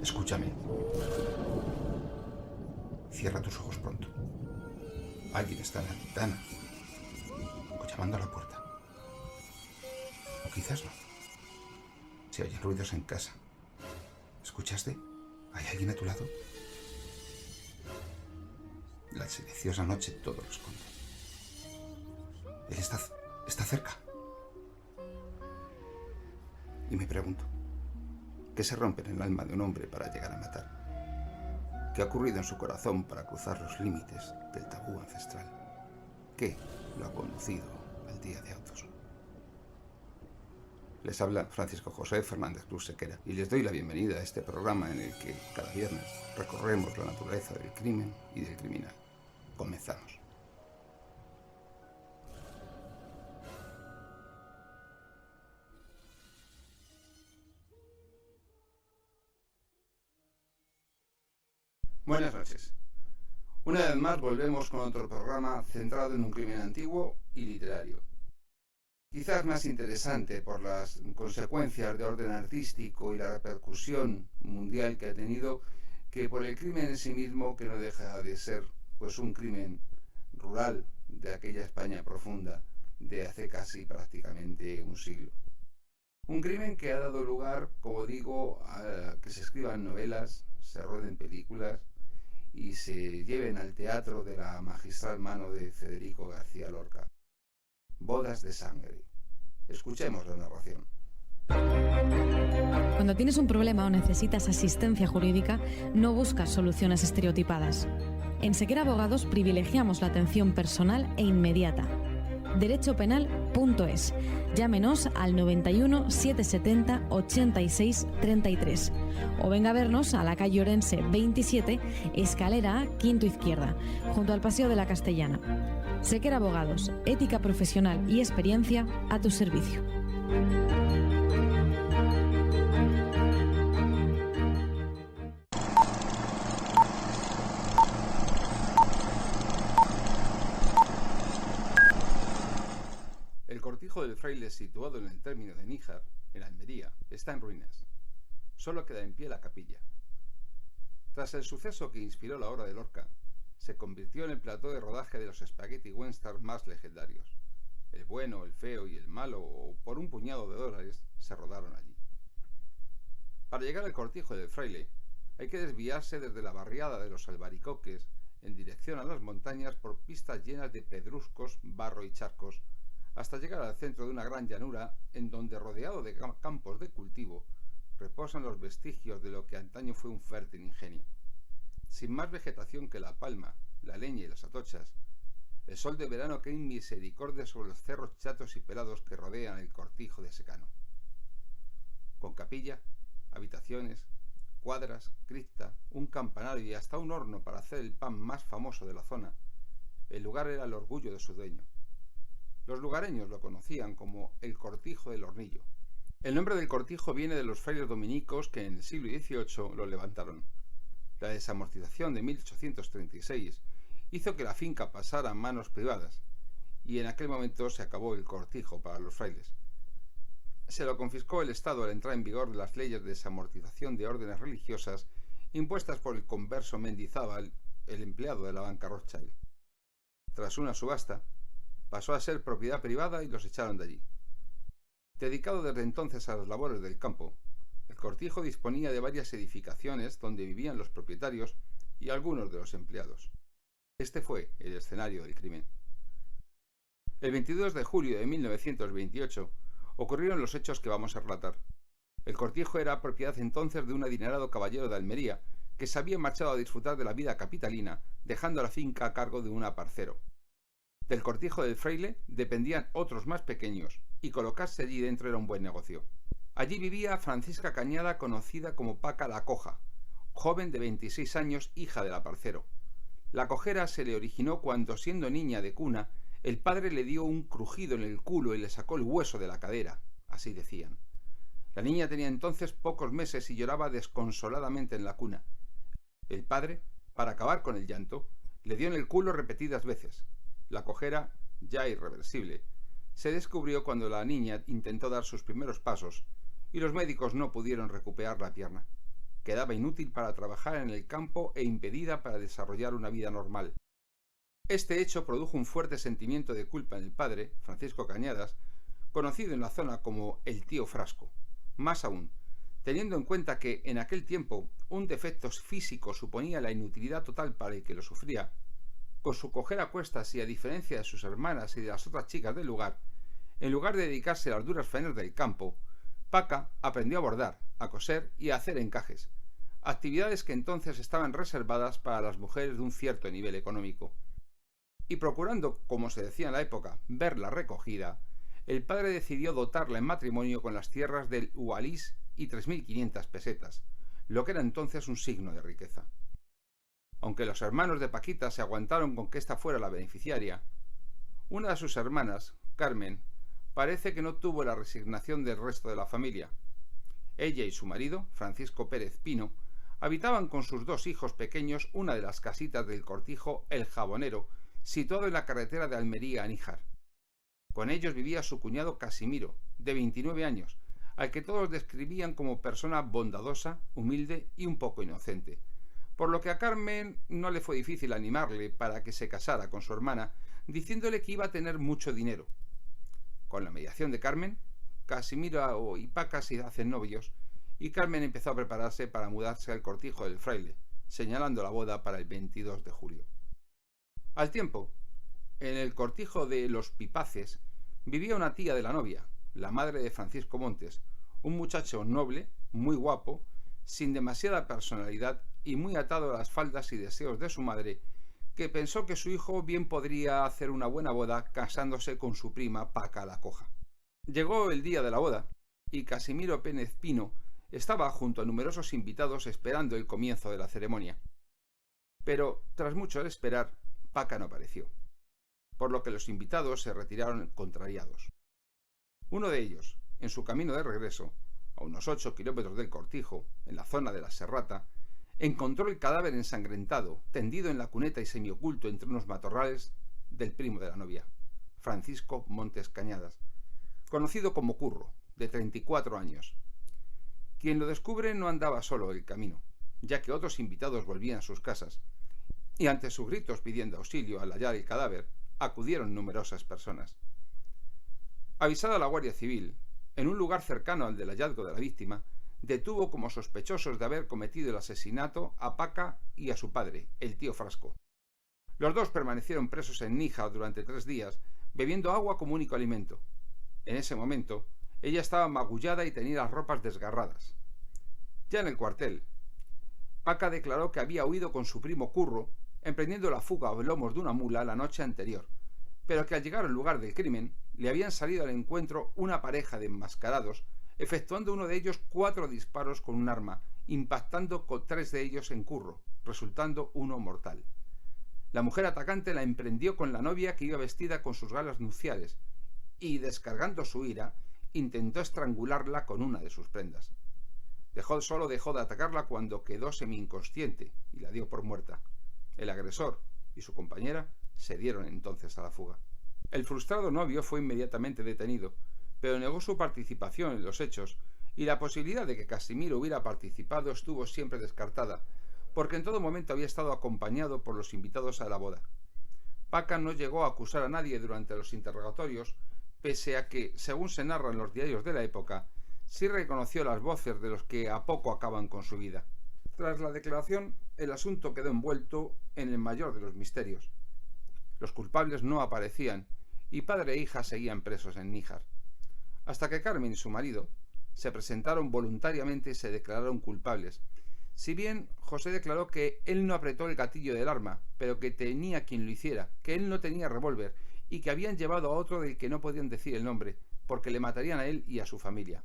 Escúchame. Cierra tus ojos pronto. Alguien está en la ventana o llamando a la puerta. O quizás no. Se oyen ruidos en casa. ¿Escuchaste? ¿Hay alguien a tu lado? La silenciosa noche todo lo esconde. Él está cerca. Y me pregunto, ¿qué se rompe en el alma de un hombre para llegar a matar? ¿Qué ha ocurrido en su corazón para cruzar los límites del tabú ancestral? ¿Qué lo ha conducido al día de autos? Les habla Francisco José Fernández Cruz Sequera y les doy la bienvenida a este programa en el que cada viernes recorremos la naturaleza del crimen y del criminal. Comenzamos. Buenas noches. Una vez más volvemos con otro programa centrado en un crimen antiguo y literario. Quizás más interesante por las consecuencias de orden artístico y la repercusión mundial que ha tenido que por el crimen en sí mismo, que no deja de ser pues un crimen rural de aquella España profunda de hace casi prácticamente un siglo. Un crimen que ha dado lugar, como digo, a que se escriban novelas, se roden películas y se lleven al teatro de la magistral mano de Federico García Lorca. Bodas de sangre. Escuchemos la narración. Cuando tienes un problema o necesitas asistencia jurídica, no buscas soluciones estereotipadas. En Sequera Abogados privilegiamos la atención personal e inmediata. derechopenal.es. Llámenos al 91 770 86 33 o venga a vernos a la calle Orense 27, escalera A, quinto izquierda, junto al Paseo de la Castellana. Sequera Abogados, ética profesional y experiencia a tu servicio. El cortijo del fraile, situado en el término de Níjar, en Almería, está en ruinas. Solo queda en pie la capilla. Tras el suceso que inspiró la obra de Lorca, se convirtió en el plató de rodaje de los spaghetti western más legendarios. El bueno, el feo y el malo, o por un puñado de dólares, se rodaron allí. Para llegar al cortijo del fraile, hay que desviarse desde la barriada de los Albaricoques en dirección a las montañas por pistas llenas de pedruscos, barro y charcos, hasta llegar al centro de una gran llanura en donde, rodeado de campos de cultivo, reposan los vestigios de lo que antaño fue un fértil ingenio. Sin más vegetación que la palma, la leña y las atochas, el sol de verano cae en misericordia sobre los cerros chatos y pelados que rodean el cortijo de secano. Con capilla, habitaciones, cuadras, cripta, un campanario y hasta un horno para hacer el pan más famoso de la zona, el lugar era el orgullo de su dueño. Los lugareños lo conocían como el Cortijo del Hornillo. El nombre del cortijo viene de los frailes dominicos que en el siglo XVIII lo levantaron. La desamortización de 1836 hizo que la finca pasara a manos privadas, y en aquel momento se acabó el cortijo para los frailes. Se lo confiscó el Estado al entrar en vigor de las leyes de desamortización de órdenes religiosas impuestas por el converso Mendizábal, el empleado de la banca Rothschild. Tras una subasta, pasó a ser propiedad privada y los echaron de allí. Dedicado desde entonces a las labores del campo, el cortijo disponía de varias edificaciones donde vivían los propietarios y algunos de los empleados. Este fue el escenario del crimen. El 22 de julio de 1928 ocurrieron los hechos que vamos a relatar. El cortijo era propiedad entonces de un adinerado caballero de Almería, que se había marchado a disfrutar de la vida capitalina, dejando la finca a cargo de un aparcero. Del cortijo del fraile dependían otros más pequeños, y colocarse allí dentro era un buen negocio. Allí vivía Francisca Cañada, conocida como Paca la Coja, joven de 26 años, hija del aparcero. La cojera se le originó cuando, siendo niña de cuna, el padre le dio un crujido en el culo y le sacó el hueso de la cadera, así decían. La niña tenía entonces pocos meses y lloraba desconsoladamente en la cuna. El padre, para acabar con el llanto, le dio en el culo repetidas veces. La cojera, ya irreversible, se descubrió cuando la niña intentó dar sus primeros pasos y los médicos no pudieron recuperar la pierna. Quedaba inútil para trabajar en el campo e impedida para desarrollar una vida normal. Este hecho produjo un fuerte sentimiento de culpa en el padre, Francisco Cañadas, conocido en la zona como el tío Frasco. Más aún, teniendo en cuenta que en aquel tiempo un defecto físico suponía la inutilidad total para el que lo sufría, con su cojera a cuestas y a diferencia de sus hermanas y de las otras chicas del lugar, en lugar de dedicarse a las duras faenas del campo, Paca aprendió a bordar, a coser y a hacer encajes, actividades que entonces estaban reservadas para las mujeres de un cierto nivel económico. Y procurando, como se decía en la época, verla recogida, el padre decidió dotarla en matrimonio con las tierras del Ualís y 3.500 pesetas, lo que era entonces un signo de riqueza. Aunque los hermanos de Paquita se aguantaron con que ésta fuera la beneficiaria, una de sus hermanas, Carmen, parece que no tuvo la resignación del resto de la familia. Ella y su marido, Francisco Pérez Pino, habitaban con sus 2 hijos pequeños una de las casitas del cortijo El Jabonero, situado en la carretera de Almería a Níjar. Con ellos vivía su cuñado Casimiro, de 29 años, al que todos describían como persona bondadosa, humilde y un poco inocente, por lo que a Carmen no le fue difícil animarle para que se casara con su hermana, diciéndole que iba a tener mucho dinero. Con la mediación de Carmen, Casimiro y Paca se hacen novios, y Carmen empezó a prepararse para mudarse al cortijo del fraile, señalando la boda para el 22 de julio. Al tiempo, en el cortijo de Los Pipaces vivía una tía de la novia, la madre de Francisco Montes, un muchacho noble, muy guapo, sin demasiada personalidad y muy atado a las faldas y deseos de su madre, que pensó que su hijo bien podría hacer una buena boda casándose con su prima Paca la Coja. Llegó el día de la boda y Casimiro Pérez Pino estaba junto a numerosos invitados esperando el comienzo de la ceremonia. Pero, tras mucho esperar, Paca no apareció, por lo que los invitados se retiraron contrariados. Uno de ellos, en su camino de regreso, a unos 8 kilómetros del cortijo, en la zona de la Serrata, encontró el cadáver ensangrentado, tendido en la cuneta y semioculto entre unos matorrales del primo de la novia, Francisco Montes Cañadas, conocido como Curro, de 34 años. Quien lo descubre no andaba solo el camino, ya que otros invitados volvían a sus casas, y ante sus gritos pidiendo auxilio al hallar el cadáver, acudieron numerosas personas. Avisada la Guardia Civil, en un lugar cercano al del hallazgo de la víctima, detuvo como sospechosos de haber cometido el asesinato a Paca y a su padre, el tío Frasco. Los dos permanecieron presos en Níjar durante 3 días, bebiendo agua como único alimento. En ese momento, ella estaba magullada y tenía las ropas desgarradas. Ya en el cuartel, Paca declaró que había huido con su primo Curro, emprendiendo la fuga a lomos de una mula la noche anterior, pero que al llegar al lugar del crimen le habían salido al encuentro una pareja de enmascarados, efectuando uno de ellos 4 disparos con un arma, impactando con 3 de ellos en Curro, resultando uno mortal. La mujer atacante la emprendió con la novia, que iba vestida con sus galas nupciales, y, descargando su ira, intentó estrangularla con una de sus prendas. Solo dejó de atacarla cuando quedó semi-inconsciente y la dio por muerta. El agresor y su compañera se dieron entonces a la fuga. El frustrado novio fue inmediatamente detenido, pero negó su participación en los hechos, y la posibilidad de que Casimiro hubiera participado estuvo siempre descartada, porque en todo momento había estado acompañado por los invitados a la boda. Paca no llegó a acusar a nadie durante los interrogatorios, pese a que, según se narra en los diarios de la época, sí reconoció las voces de los que a poco acaban con su vida. Tras la declaración, el asunto quedó envuelto en el mayor de los misterios. Los culpables no aparecían, y padre e hija seguían presos en Níjar, hasta que Carmen y su marido se presentaron voluntariamente y se declararon culpables. Si bien José declaró que él no apretó el gatillo del arma, pero que tenía quien lo hiciera, que él no tenía revólver y que habían llevado a otro del que no podían decir el nombre, porque le matarían a él y a su familia.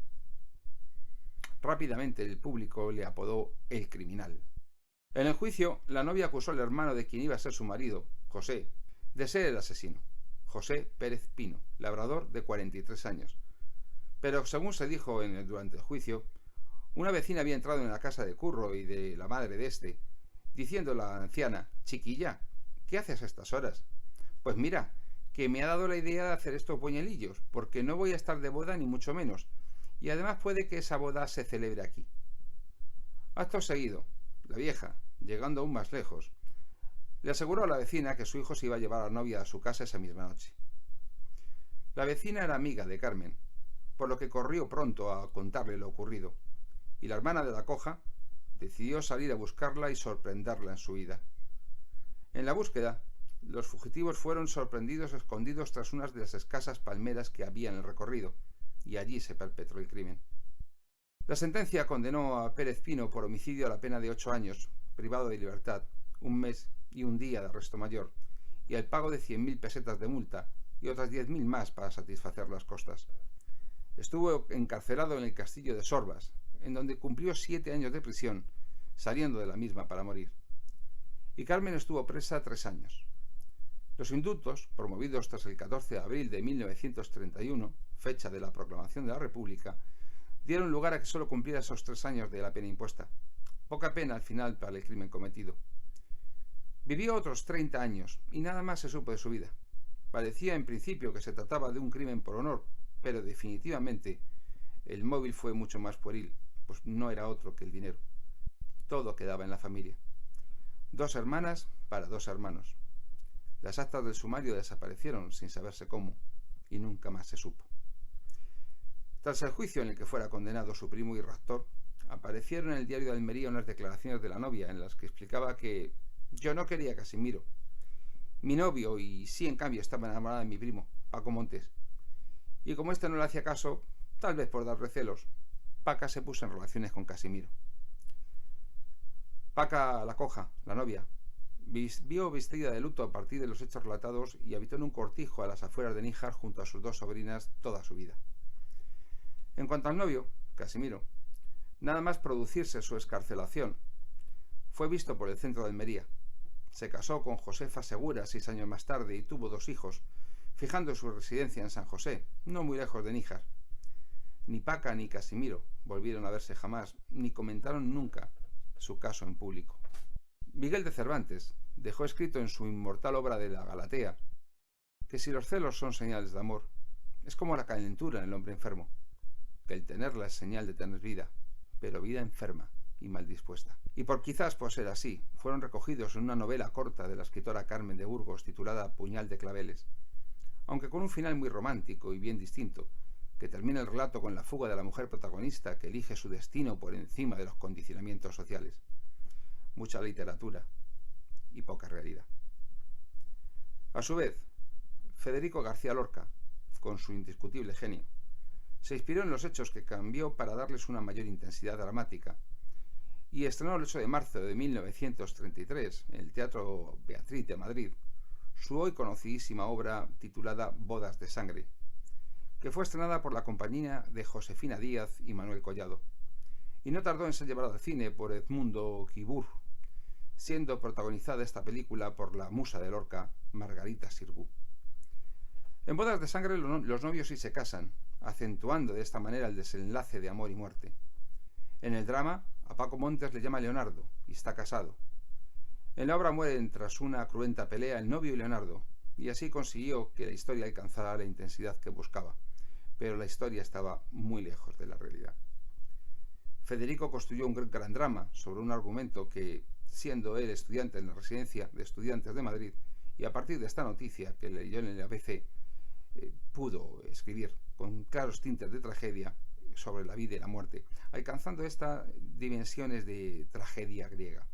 Rápidamente el público le apodó el criminal. En el juicio, la novia acusó al hermano de quien iba a ser su marido, José, de ser el asesino, José Pérez Pino, labrador de 43 años. Pero según se dijo durante el juicio, una vecina había entrado en la casa de Curro y de la madre de este, diciendo a la anciana: «Chiquilla, ¿qué haces a estas horas?» «Pues mira, que me ha dado la idea de hacer estos puñalillos, porque no voy a estar de boda ni mucho menos, y además puede que esa boda se celebre aquí». Acto seguido, la vieja, llegando aún más lejos, le aseguró a la vecina que su hijo se iba a llevar a la novia a su casa esa misma noche. La vecina era amiga de Carmen, por lo que corrió pronto a contarle lo ocurrido, y la hermana de la coja decidió salir a buscarla y sorprenderla en su huida. En la búsqueda, los fugitivos fueron sorprendidos escondidos tras unas de las escasas palmeras que había en el recorrido, y allí se perpetró el crimen. La sentencia condenó a Pérez Pino por homicidio a la pena de 8 años, privado de libertad, 1 mes y 1 día de arresto mayor, y al pago de 100.000 pesetas de multa y otras 10.000 más para satisfacer las costas. Estuvo encarcelado en el castillo de Sorbas, en donde cumplió 7 años de prisión, saliendo de la misma para morir. Y Carmen estuvo presa 3 años. Los indultos, promovidos tras el 14 de abril de 1931, fecha de la proclamación de la República, dieron lugar a que solo cumpliera esos 3 años de la pena impuesta. Poca pena al final para el crimen cometido. Vivió otros 30 años y nada más se supo de su vida. Parecía en principio que se trataba de un crimen por honor, pero definitivamente el móvil fue mucho más pueril, pues no era otro que el dinero. Todo quedaba en la familia. 2 hermanas para 2 hermanos. Las actas del sumario desaparecieron sin saberse cómo, y nunca más se supo. Tras el juicio en el que fuera condenado su primo y raptor, aparecieron en el diario de Almería unas declaraciones de la novia en las que explicaba que «yo no quería a Casimiro, mi novio, y sí en cambio estaba enamorada de mi primo, Paco Montes. Y como este no le hacía caso, tal vez por dar recelos, Paca se puso en relaciones con Casimiro». Paca la coja, la novia, vio vestida de luto a partir de los hechos relatados y habitó en un cortijo a las afueras de Níjar junto a sus 2 sobrinas toda su vida. En cuanto al novio, Casimiro, nada más producirse su excarcelación, fue visto por el centro de Almería. Se casó con Josefa Segura 6 años más tarde y tuvo 2 hijos, fijando su residencia en San José, no muy lejos de Níjar. Ni Paca ni Casimiro volvieron a verse jamás, ni comentaron nunca su caso en público. Miguel de Cervantes dejó escrito en su inmortal obra de la Galatea que si los celos son señales de amor, es como la calentura en el hombre enfermo, que el tenerla es señal de tener vida, pero vida enferma y mal dispuesta. Y quizás por ser así, fueron recogidos en una novela corta de la escritora Carmen de Burgos titulada Puñal de claveles, aunque con un final muy romántico y bien distinto, que termina el relato con la fuga de la mujer protagonista que elige su destino por encima de los condicionamientos sociales. Mucha literatura y poca realidad. A su vez, Federico García Lorca, con su indiscutible genio, se inspiró en los hechos que cambió para darles una mayor intensidad dramática y estrenó el 8 de marzo de 1933 en el Teatro Beatriz de Madrid su hoy conocidísima obra titulada Bodas de Sangre, que fue estrenada por la compañía de Josefina Díaz y Manuel Collado, y no tardó en ser llevada al cine por Edmundo Guibur, siendo protagonizada esta película por la musa de Lorca, Margarita Xirgu. En Bodas de Sangre los novios sí se casan, acentuando de esta manera el desenlace de amor y muerte. En el drama, a Paco Montes le llama Leonardo y está casado. En la obra mueren tras una cruenta pelea el novio y Leonardo, y así consiguió que la historia alcanzara la intensidad que buscaba, pero la historia estaba muy lejos de la realidad. Federico construyó un gran drama sobre un argumento que, siendo él estudiante en la residencia de estudiantes de Madrid, y a partir de esta noticia que leyó en el ABC, pudo escribir con claros tintes de tragedia sobre la vida y la muerte, alcanzando estas dimensiones de tragedia griega.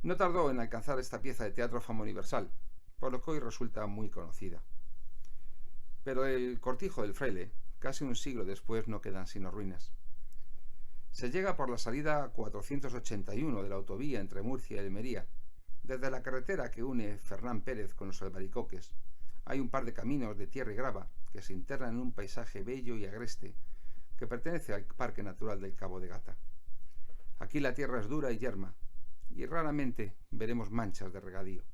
No tardó en alcanzar esta pieza de teatro fama universal, por lo que hoy resulta muy conocida. Pero el Cortijo del Fraile Casi un siglo después no quedan sino ruinas. Se llega por la salida 481 de la autovía entre Murcia y Almería. Desde la carretera que une Fernán Pérez con los Albaricoques, hay un par de caminos de tierra y grava que se internan en un paisaje bello y agreste que pertenece al Parque Natural del Cabo de Gata. Aquí la tierra es dura y yerma, y raramente veremos manchas de regadío.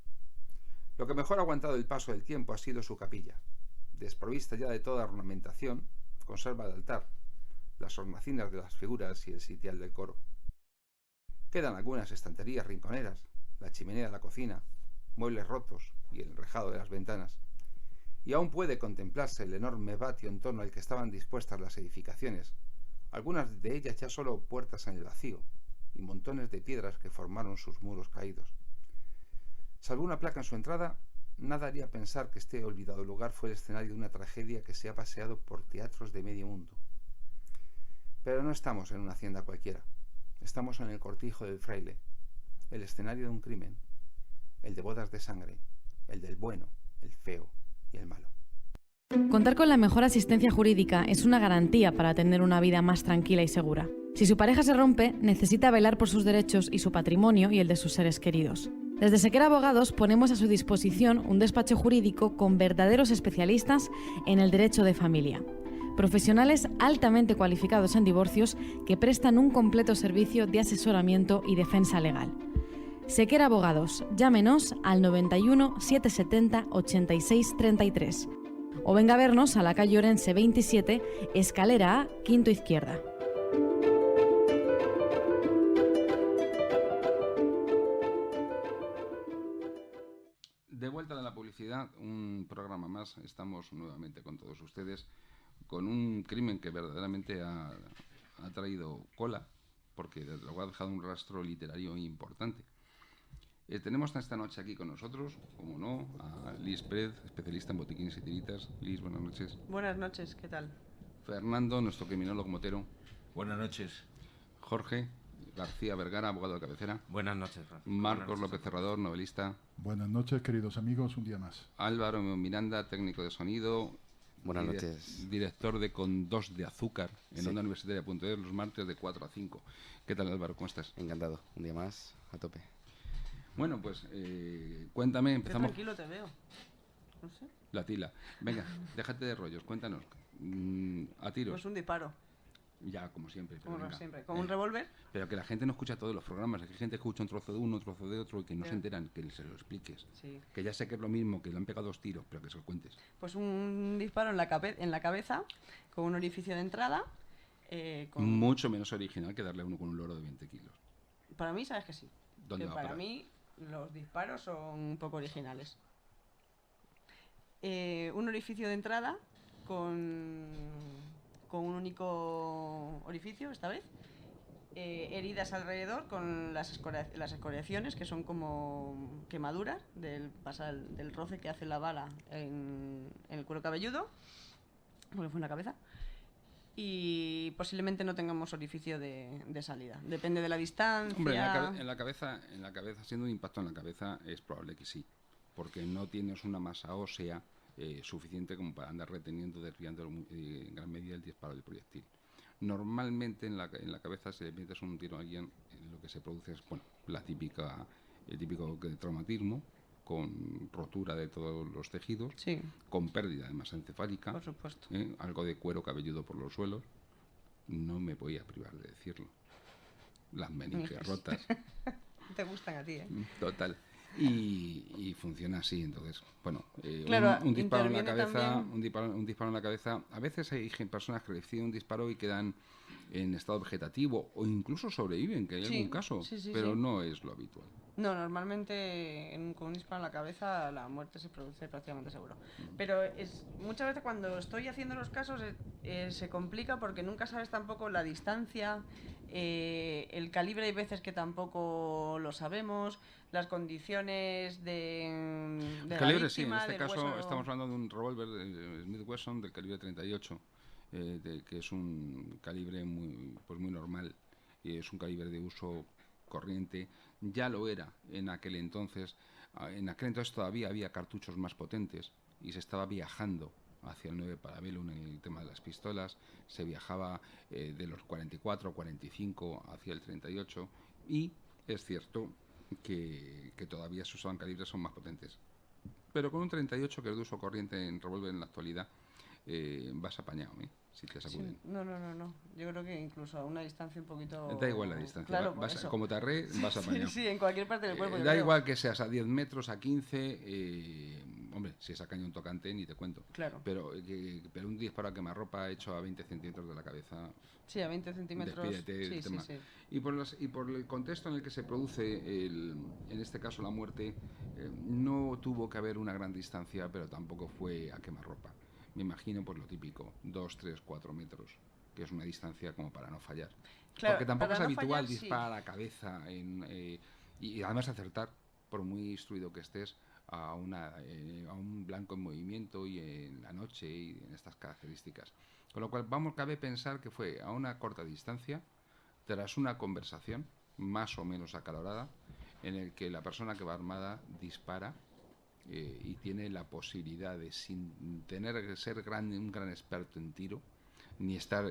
Lo que mejor ha aguantado el paso del tiempo ha sido su capilla. Desprovista ya de toda ornamentación, conserva el altar, las hornacinas de las figuras y el sitial del coro. Quedan algunas estanterías rinconeras, la chimenea de la cocina, muebles rotos y el enrejado de las ventanas. Y aún puede contemplarse el enorme patio en torno al que estaban dispuestas las edificaciones, algunas de ellas ya solo puertas en el vacío, y montones de piedras que formaron sus muros caídos. Salvo una placa en su entrada, nada haría pensar que este olvidado lugar fue el escenario de una tragedia que se ha paseado por teatros de medio mundo. Pero no estamos en una hacienda cualquiera, estamos en el Cortijo del Fraile, el escenario de un crimen, el de bodas de sangre, el del bueno, el feo y el malo. Contar con la mejor asistencia jurídica es una garantía para tener una vida más tranquila y segura. Si su pareja se rompe, necesita velar por sus derechos y su patrimonio y el de sus seres queridos. Desde Sequera Abogados ponemos a su disposición un despacho jurídico con verdaderos especialistas en el derecho de familia. Profesionales altamente cualificados en divorcios que prestan un completo servicio de asesoramiento y defensa legal. Sequera Abogados, llámenos al 91 770 86 33 o venga a vernos a la calle Orense 27, escalera A, quinto izquierda. De vuelta de la publicidad, un programa más. Estamos nuevamente con todos ustedes con un crimen que verdaderamente ha traído cola, porque desde luego ha dejado un rastro literario importante. Tenemos esta noche aquí con nosotros, como no, a Lis Pérez, especialista en botiquines y tiritas. Lis, buenas noches. Buenas noches, ¿qué tal? Fernando, nuestro criminólogo motero. Buenas noches. Jorge García Vergara, abogado de cabecera. Buenas noches, Francisco. Marcos López Cerrador, novelista. Buenas noches, queridos amigos, un día más. Álvaro Miranda, técnico de sonido. Buenas noches. Director de Con 2 de Azúcar en Sí. Onda Universitaria.es los martes de 4 a 5. ¿Qué tal, Álvaro? ¿Cómo estás? Encantado, un día más, a tope. Bueno, pues cuéntame, Qué empezamos. tranquilo te veo. No sé. La tila. Venga, déjate de rollos, cuéntanos. A tiros. Pues un disparo, Ya, como siempre. Pero, como venga. siempre. Con un revólver. Pero que la gente no escucha todos los programas, que hay gente que escucha un trozo de uno, un trozo de otro y que no Ya. se enteran, que se lo expliques. Sí. Que ya sé que es lo mismo, que le han pegado 2 tiros, pero que se lo cuentes. Pues un disparo en la cabeza, con un orificio de entrada. Mucho menos original que darle a uno con un loro de 20 kilos. Para mí, sabes que sí. ¿Dónde Que va a para parar? mí, los disparos son un poco originales. Un orificio de entrada con un único orificio, esta vez. Heridas alrededor con las escoriaciones, que son como quemaduras del roce que hace la bala en el cuero cabelludo, porque fue en la cabeza. Y posiblemente no tengamos orificio de salida. Depende de la distancia. Hombre, en la cabeza, siendo un impacto en la cabeza, es probable que sí, porque no tienes una masa ósea suficiente como para andar reteniendo, desviando en gran medida el disparo del proyectil. Normalmente en la cabeza, si le metes un tiro a alguien, lo que se produce es, bueno, el típico traumatismo, con rotura de todos los tejidos, Sí, con pérdida de masa encefálica, por supuesto. algo de cuero cabelludo por los suelos. No me voy a privar de decirlo. Las meninges rotas. Te gustan a ti, ¿eh? Total. Y funciona así, entonces, bueno, Claro, un disparo en la interviene cabeza, también- un disparo en la cabeza. A veces hay personas que reciben un disparo y quedan en estado vegetativo o incluso sobreviven, que hay Sí, algún caso, sí, pero sí. no es lo habitual. No, normalmente con un disparo en la cabeza la muerte se produce prácticamente seguro. Pero muchas veces cuando estoy haciendo los casos se complica porque nunca sabes tampoco la distancia, el calibre hay veces que tampoco lo sabemos, las condiciones de El la calibre sí, en víctima, este del caso hueso. estamos hablando de un revólver de Smith Wesson del calibre 38, que es un calibre muy normal, y es un calibre de uso corriente. Ya lo era en aquel entonces. En aquel entonces todavía había cartuchos más potentes y se estaba viajando hacia el 9 Parabellum en el tema de las pistolas, se viajaba de los 44 a 45 hacia el 38, y es cierto que todavía se usaban calibres son más potentes. Pero con un 38, que es de uso corriente en revólver en la actualidad, vas apañado, si te sacuden. Sí, no. Yo creo que incluso a una distancia un poquito... Da igual la distancia. Claro, Como te arre, vas apañado. Sí, en cualquier parte del cuerpo. Da igual que seas a 10 metros, a 15... hombre, si es a cañón tocante, ni te cuento. Claro. Pero un disparo a quemarropa hecho a 20 centímetros de la cabeza... Sí, a 20 centímetros. Despídete, Sí. Y por el contexto en el que se produce, en este caso la muerte, no tuvo que haber una gran distancia, pero tampoco fue a quemarropa. Me imagino por lo típico, 2, 3, 4 metros, que es una distancia como para no fallar. Claro, porque tampoco es para no habitual fallar, disparar a cabeza y además acertar, por muy instruido que estés, a un blanco en movimiento y en la noche y en estas características. Con lo cual cabe pensar que fue a una corta distancia, tras una conversación más o menos acalorada, en el que la persona que va armada dispara y tiene la posibilidad de, sin tener que ser un gran experto en tiro, ni estar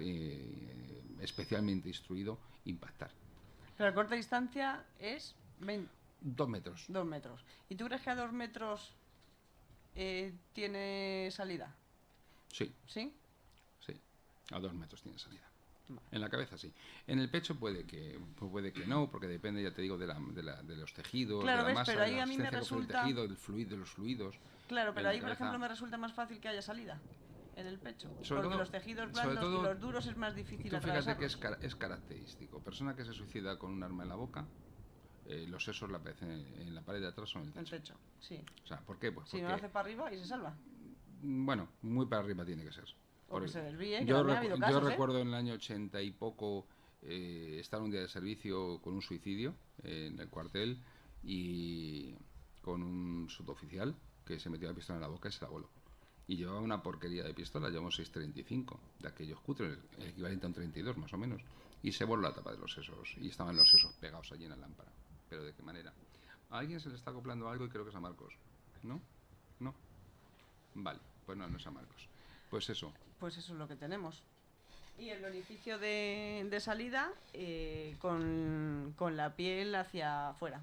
especialmente instruido, impactar. Pero a corta distancia es 2 metros. 2 metros. ¿Y tú crees que a 2 metros tiene salida? Sí. ¿Sí? Sí, a 2 metros tiene salida. En la cabeza sí. En el pecho puede que no, porque depende, ya te digo, de los tejidos, claro, de la masa, pero ahí de la a mí me resistencia sobre resulta... el tejido, de los fluidos. Claro, pero ahí, por cabeza... ejemplo, me resulta más fácil que haya salida en el pecho. Sobre porque todo, los tejidos blandos y los duros es más difícil tú fíjate que atravesarlos. es característico. Persona que se suicida con un arma en la boca, los sesos le aparecen en la pared de atrás o en el techo. El pecho, sí. O sea, ¿por qué? Pues si porque, no lo hace para arriba y se salva. Bueno, muy para arriba tiene que ser. O que se desvíe, que yo también ha habido casos, recuerdo en el año 80 y poco estar un día de servicio con un suicidio en el cuartel y con un suboficial que se metió la pistola en la boca y se la voló. Y llevaba una porquería de pistola, llevamos 6.35, de aquellos cutres, el equivalente a un 32 más o menos, y se voló la tapa de los sesos, y estaban los sesos pegados allí en la lámpara. ¿Pero de qué manera? A alguien se le está acoplando algo y creo que es a Marcos, ¿no? ¿No? Vale, pues no es a Marcos. Pues eso. Pues eso es lo que tenemos. Y el orificio de salida con la piel hacia afuera,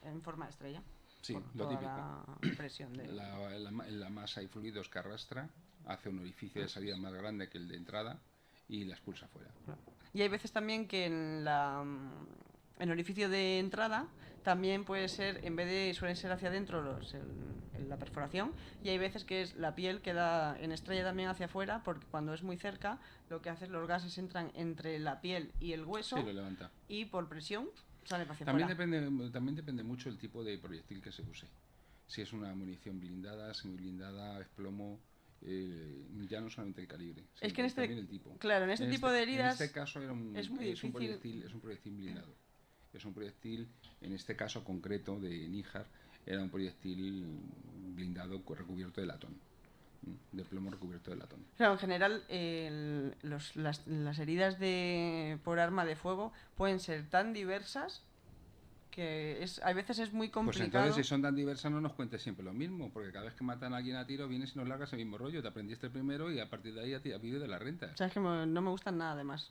en forma de estrella. Sí, por lo toda típico. La presión de... La masa y fluidos que arrastra hace un orificio de salida más grande que el de entrada y la expulsa fuera. Y hay veces también que en el orificio de entrada también puede ser, en vez de suelen ser hacia adentro la perforación, y hay veces que es la piel queda en estrella también hacia afuera, porque cuando es muy cerca lo que hace es los gases entran entre la piel y el hueso, sí, lo levanta. Y por presión sale hacia también afuera. También depende mucho el tipo de proyectil que se use. Si es una munición blindada, semiblindada, es plomo, ya no solamente el calibre, sino es que también el tipo. Claro, en este tipo de heridas en este caso es muy difícil. Es un proyectil blindado. Es un proyectil, en este caso concreto de Níjar, era un proyectil blindado recubierto de latón, de plomo recubierto de latón. Claro, en general las heridas por arma de fuego pueden ser tan diversas que a veces es muy complicado. Pues entonces, si son tan diversas, no nos cuentes siempre lo mismo, porque cada vez que matan a alguien a tiro, vienes y nos largas el mismo rollo. Te aprendiste el primero y a partir de ahí a vive de la renta. O sea, es que no me gustan nada, además.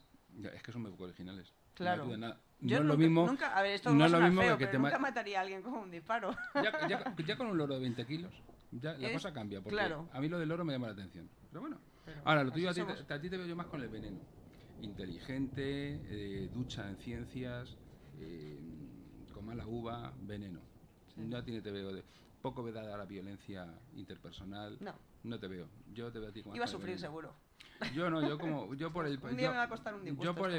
Es que son muy poco originales. Claro. No, nada. Yo no nunca, es lo mismo. Nunca, a ver, esto no va es a lo sonar mismo feo, que pero nunca mataría a alguien con un disparo. Ya con un loro de 20 kilos, ya la cosa cambia. Porque claro. A mí lo del loro me llama la atención. Pero bueno. Ahora, lo tuyo a ti te veo yo más con el veneno. Inteligente, ducha en ciencias, con mala uva, veneno. Sí. No a ti te veo poco vedada a la violencia interpersonal. No te veo. Yo te veo a ti como iba a sufrir seguro. Yo no, yo por el un día me va a costar un disgusto. Yo por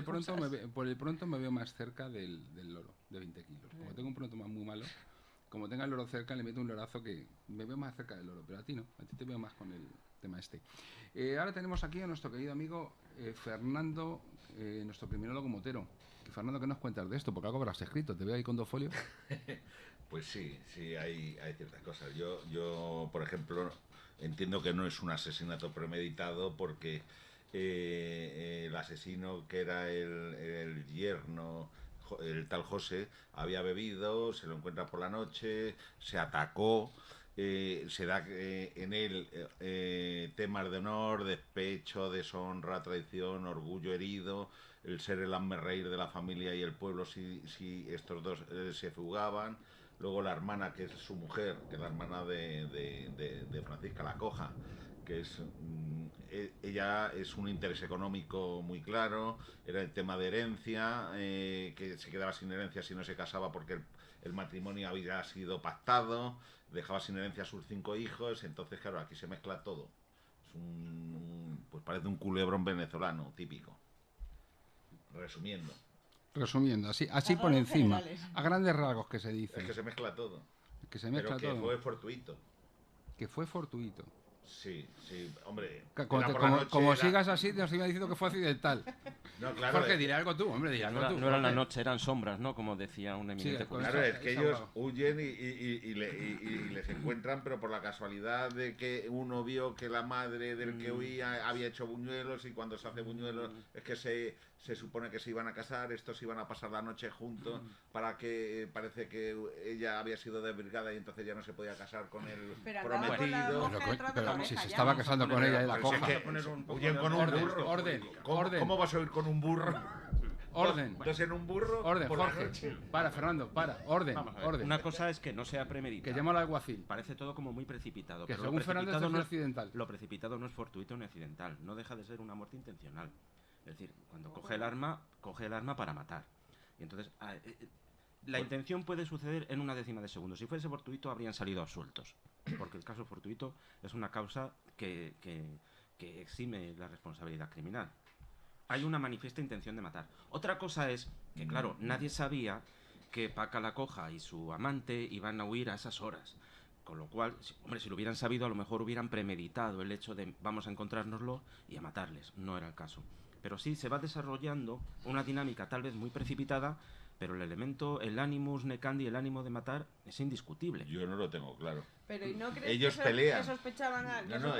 el pronto me veo más cerca del loro de 20 kilos. Como tengo un pronto muy malo, como tenga el loro cerca, le meto un lorazo que me veo más cerca del loro, pero a ti no, a ti te veo más con el tema este. Ahora tenemos aquí a nuestro querido amigo Fernando, nuestro criminólogo motero. Fernando, ¿qué nos cuentas de esto? Porque algo habrás escrito, te veo ahí con 2 folios. Pues sí, hay ciertas cosas. Yo, por ejemplo, entiendo que no es un asesinato premeditado porque el asesino, que era el yerno, el tal José, había bebido, se lo encuentra por la noche, se atacó se da en él temas de honor, despecho, deshonra, traición, orgullo herido, el ser el hazmerreír de la familia y el pueblo si estos dos se fugaban. Luego la hermana, que es su mujer, que es la hermana de Francisca, la Coja, que es ella es un interés económico muy claro, era el tema de herencia, que se quedaba sin herencia si no se casaba porque el matrimonio había sido pactado, dejaba sin herencia a sus 5 hijos, entonces claro, aquí se mezcla todo. Es pues parece un culebrón venezolano típico. Resumiendo, así por rasgos encima, generales. a grandes rasgos que se dice. Es que se mezcla todo. Que se mezcla pero que todo. fue fortuito. Que fue fortuito. Sí, hombre. Como sigas así, te iba diciendo que fue accidental. No, claro. Porque diré algo tú, hombre, diré algo tú. No era la noche, eran sombras, ¿no? Como decía un eminente Claro, es que ellos huyen y les encuentran, pero por la casualidad de que uno vio que la madre del que huía había hecho buñuelos, y cuando se hace buñuelos es que se supone que se iban a casar, estos iban a pasar la noche juntos, para que parece que ella había sido desvirgada y entonces ya no se podía casar con el prometido. Pero si se estaba casando con ella y la Coja. Huyen con un burro. Orden. ¿Cómo vas a huir con un burro? Orden. Entonces en un burro. Orden, por Jorge. la noche. Para, Fernando, para. Orden. Orden. Una cosa es que no sea premeditado. Que llama al alguacil. Parece todo como muy precipitado. Que pero según Fernández es accidental. Lo precipitado no es fortuito ni accidental. No deja de ser una muerte intencional. Es decir, cuando coge el arma para matar. Y entonces, la intención puede suceder en una décima de segundo. Si fuese fortuito, habrían salido absueltos. Porque el caso fortuito es una causa que exime la responsabilidad criminal. Hay una manifiesta intención de matar. Otra cosa es que, claro, nadie sabía que Paca la Coja y su amante iban a huir a esas horas. Con lo cual, si lo hubieran sabido, a lo mejor hubieran premeditado el hecho de vamos a encontrárnoslo y a matarles. No era el caso. Pero sí se va desarrollando una dinámica tal vez muy precipitada, pero el elemento, el animus necandi, el ánimo de matar, es indiscutible. Yo no lo tengo claro. Pero ¿y no crees ellos que pelean. sospechaban algo?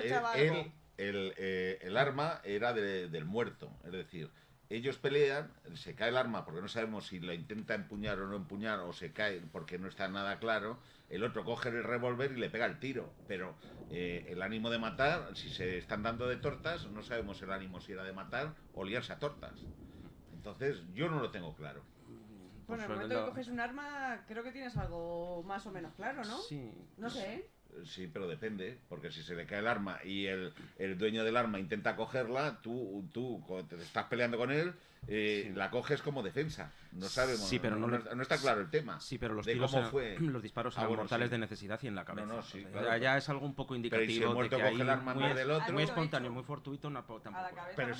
El arma era del muerto, es decir, ellos pelean, se cae el arma porque no sabemos si la intenta empuñar o no empuñar, o se cae porque no está nada claro, el otro coge el revólver y le pega el tiro, pero el ánimo de matar, si se están dando de tortas, no sabemos el ánimo si era de matar o liarse a tortas. Entonces yo no lo tengo claro. Bueno, en el momento que coges un arma, creo que tienes algo más o menos claro, ¿no? Sí. No sé, ¿eh? Sí, pero depende, porque si se le cae el arma y el dueño del arma intenta cogerla, tú cuando te estás peleando con él, la coges como defensa. No sabemos, sí, pero no está claro el tema. Sí, pero los disparos eran mortales de necesidad y en la cabeza. Sí, claro, ya es algo un poco indicativo. Pero si el muerto de que coge el arma muy, del otro, muy espontáneo, muy fortuito, tampoco. A la cabeza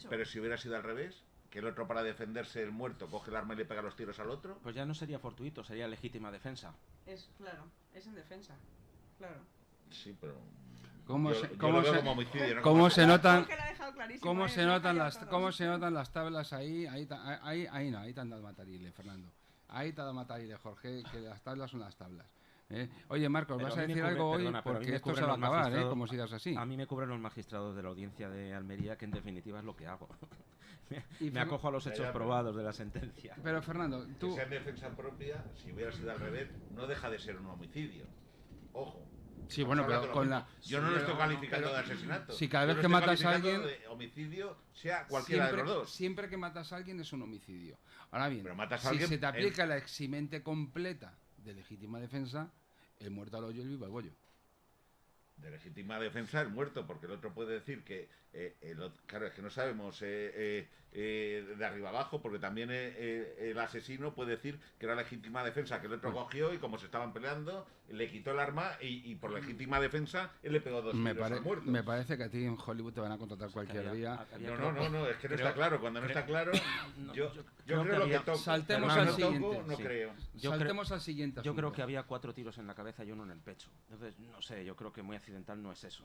Pero si hubiera sido al revés, que el otro para defenderse, el muerto coge el arma y le pega los tiros al otro, pues ya no sería fortuito, sería legítima defensa. Claro, es en defensa, claro. Sí, pero ¿Cómo se notan las tablas ahí? Ahí no, ahí te han dado matarile, Fernando. Ahí te ha dado matarile, Jorge, que las tablas son las tablas. Oye, Marcos, vas a decir algo hoy, porque esto se va a acabar, como sigas así. A mí me cubren los magistrados de la audiencia de Almería, que en definitiva es lo que hago. me acojo a los hechos probados de la sentencia. Pero Fernando, tú... Que sea en defensa propia, si hubiera sido al revés, no deja de ser un homicidio. Ojo. Sí, bueno, pero con la... Yo no lo estoy calificando de asesinato. Si cada vez que matas a alguien... De homicidio, sea cualquiera de los dos. Siempre que matas a alguien es un homicidio. Ahora bien, si se te aplica la eximente completa de legítima defensa, el muerto al hoyo y el vivo al bollo. De legítima defensa el muerto, porque el otro puede decir que claro, es que no sabemos de arriba abajo, porque también el asesino puede decir que era legítima defensa, que el otro cogió y como se estaban peleando, le quitó el arma y por legítima defensa él le pegó 2 tiros al muerto. Me parece que a ti en Hollywood te van a contratar cualquier día. No, es que no está claro. Cuando no está claro, yo creo lo que toco. Saltemos al siguiente. No creo. Saltemos al siguiente asunto. Yo creo que había 4 tiros en la cabeza y 1 en el pecho. Entonces, no sé, yo creo que muy accidental no es eso.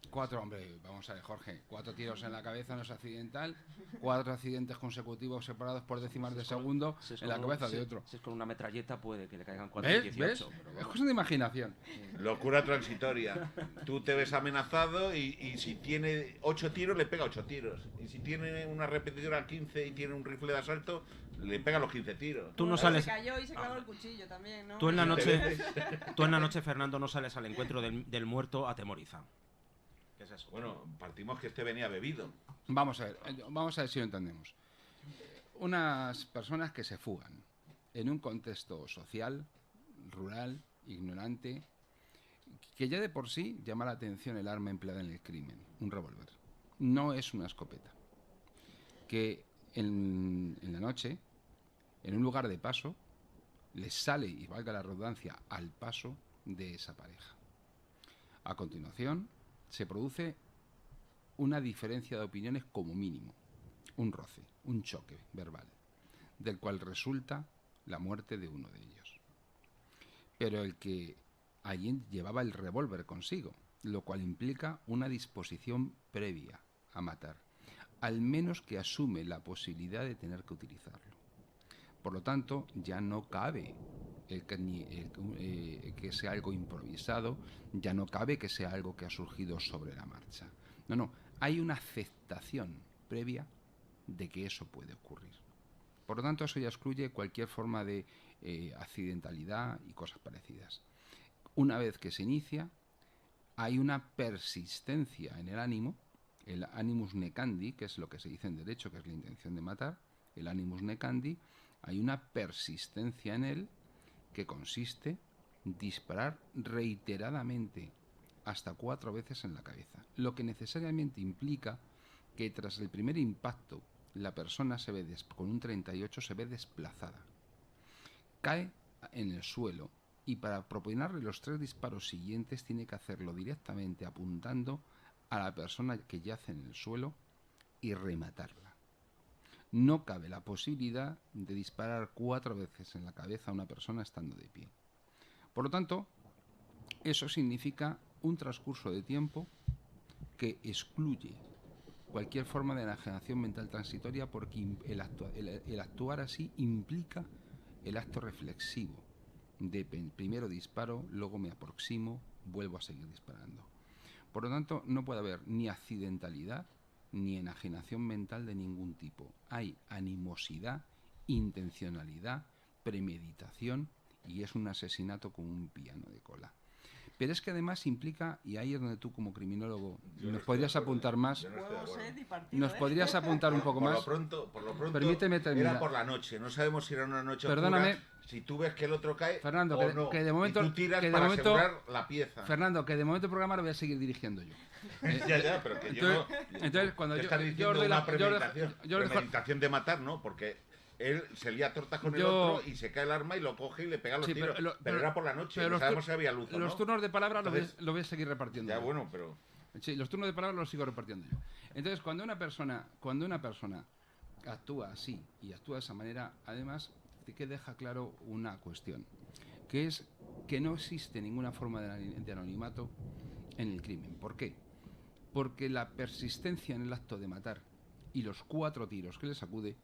4, hombre, vamos a ver, Jorge. 4 tiros en la cabeza no es accidental. 4 accidentes consecutivos separados por décimas de segundo en la cabeza de otro. Si es con una metralleta puede que le caigan 4 y 18. Es cosa de imaginación. Locura transitoria. Tú te ves amenazado y si tiene 8 tiros, le pega 8 tiros. Y si tiene una repetidora 15 y tiene un rifle de asalto, le pega los 15 tiros. Tú no sales... Se cayó y se clavó el cuchillo también, ¿no? Tú en la noche, Fernando, no sales al encuentro del muerto atemorizado. ¿Qué es eso? Bueno, partimos que este venía bebido. Vamos a ver si lo entendemos. Unas personas que se fugan en un contexto social, rural, ignorante, que ya de por sí llama la atención el arma empleada en el crimen, un revólver. No es una escopeta. Que en la noche, en un lugar de paso, les sale, y valga la redundancia, al paso de esa pareja. A continuación, se produce una diferencia de opiniones como mínimo, un roce, un choque verbal, del cual resulta la muerte de uno de ellos. Pero el que allí llevaba el revólver consigo, lo cual implica una disposición previa a matar, al menos que asume la posibilidad de tener que utilizarlo. Por lo tanto, ya no cabe que sea algo improvisado, ya no cabe que sea algo que ha surgido sobre la marcha. No, hay una aceptación previa de que eso puede ocurrir. Por lo tanto, eso ya excluye cualquier forma de accidentalidad y cosas parecidas. Una vez que se inicia, hay una persistencia en el ánimo, el animus necandi, que es lo que se dice en derecho, que es la intención de matar, el animus necandi, hay una persistencia en él que consiste en disparar reiteradamente hasta 4 veces en la cabeza, lo que necesariamente implica que tras el primer impacto la persona con un 38 se ve desplazada, cae en el suelo y para propinarle los 3 disparos siguientes tiene que hacerlo directamente apuntando a la persona que yace en el suelo y rematarla. No cabe la posibilidad de disparar 4 veces en la cabeza a una persona estando de pie. Por lo tanto, eso significa un transcurso de tiempo que excluye cualquier forma de enajenación mental transitoria, porque el actuar así implica el acto reflexivo de primero disparo, luego me aproximo, vuelvo a seguir disparando. Por lo tanto, no puede haber ni accidentalidad ni enajenación mental de ningún tipo. Hay animosidad, intencionalidad, premeditación y es un asesinato con un piano de cola. Pero es que además implica, y ahí es donde tú como criminólogo nos podrías apuntar más, nos podrías apuntar un poco más. Por lo pronto permíteme terminar. Era por la noche, no sabemos si era una noche Perdóname, oscura, si tú ves que el otro cae, Fernando, o no, que de momento, y tú tiras que de para momento, asegurar la pieza. Fernando, que de momento el programa lo voy a seguir dirigiendo yo. Ya, pero que entonces, cuando te yo estás diciendo ordeno una premeditación de matar, ¿no? Porque él se lía tortas con el otro y se cae el arma y lo coge y le pega los tiros. Pero era por la noche, no sabemos si había luz o no. Los turnos de palabra lo voy a seguir repartiendo. Ya, bueno, pero... Sí, los turnos de palabra los sigo repartiendo yo. Entonces, cuando una persona actúa así y actúa de esa manera, además, que deja claro una cuestión, que es que no existe ninguna forma de anonimato en el crimen. ¿Por qué? Porque la persistencia en el acto de matar y los 4 tiros que le sacude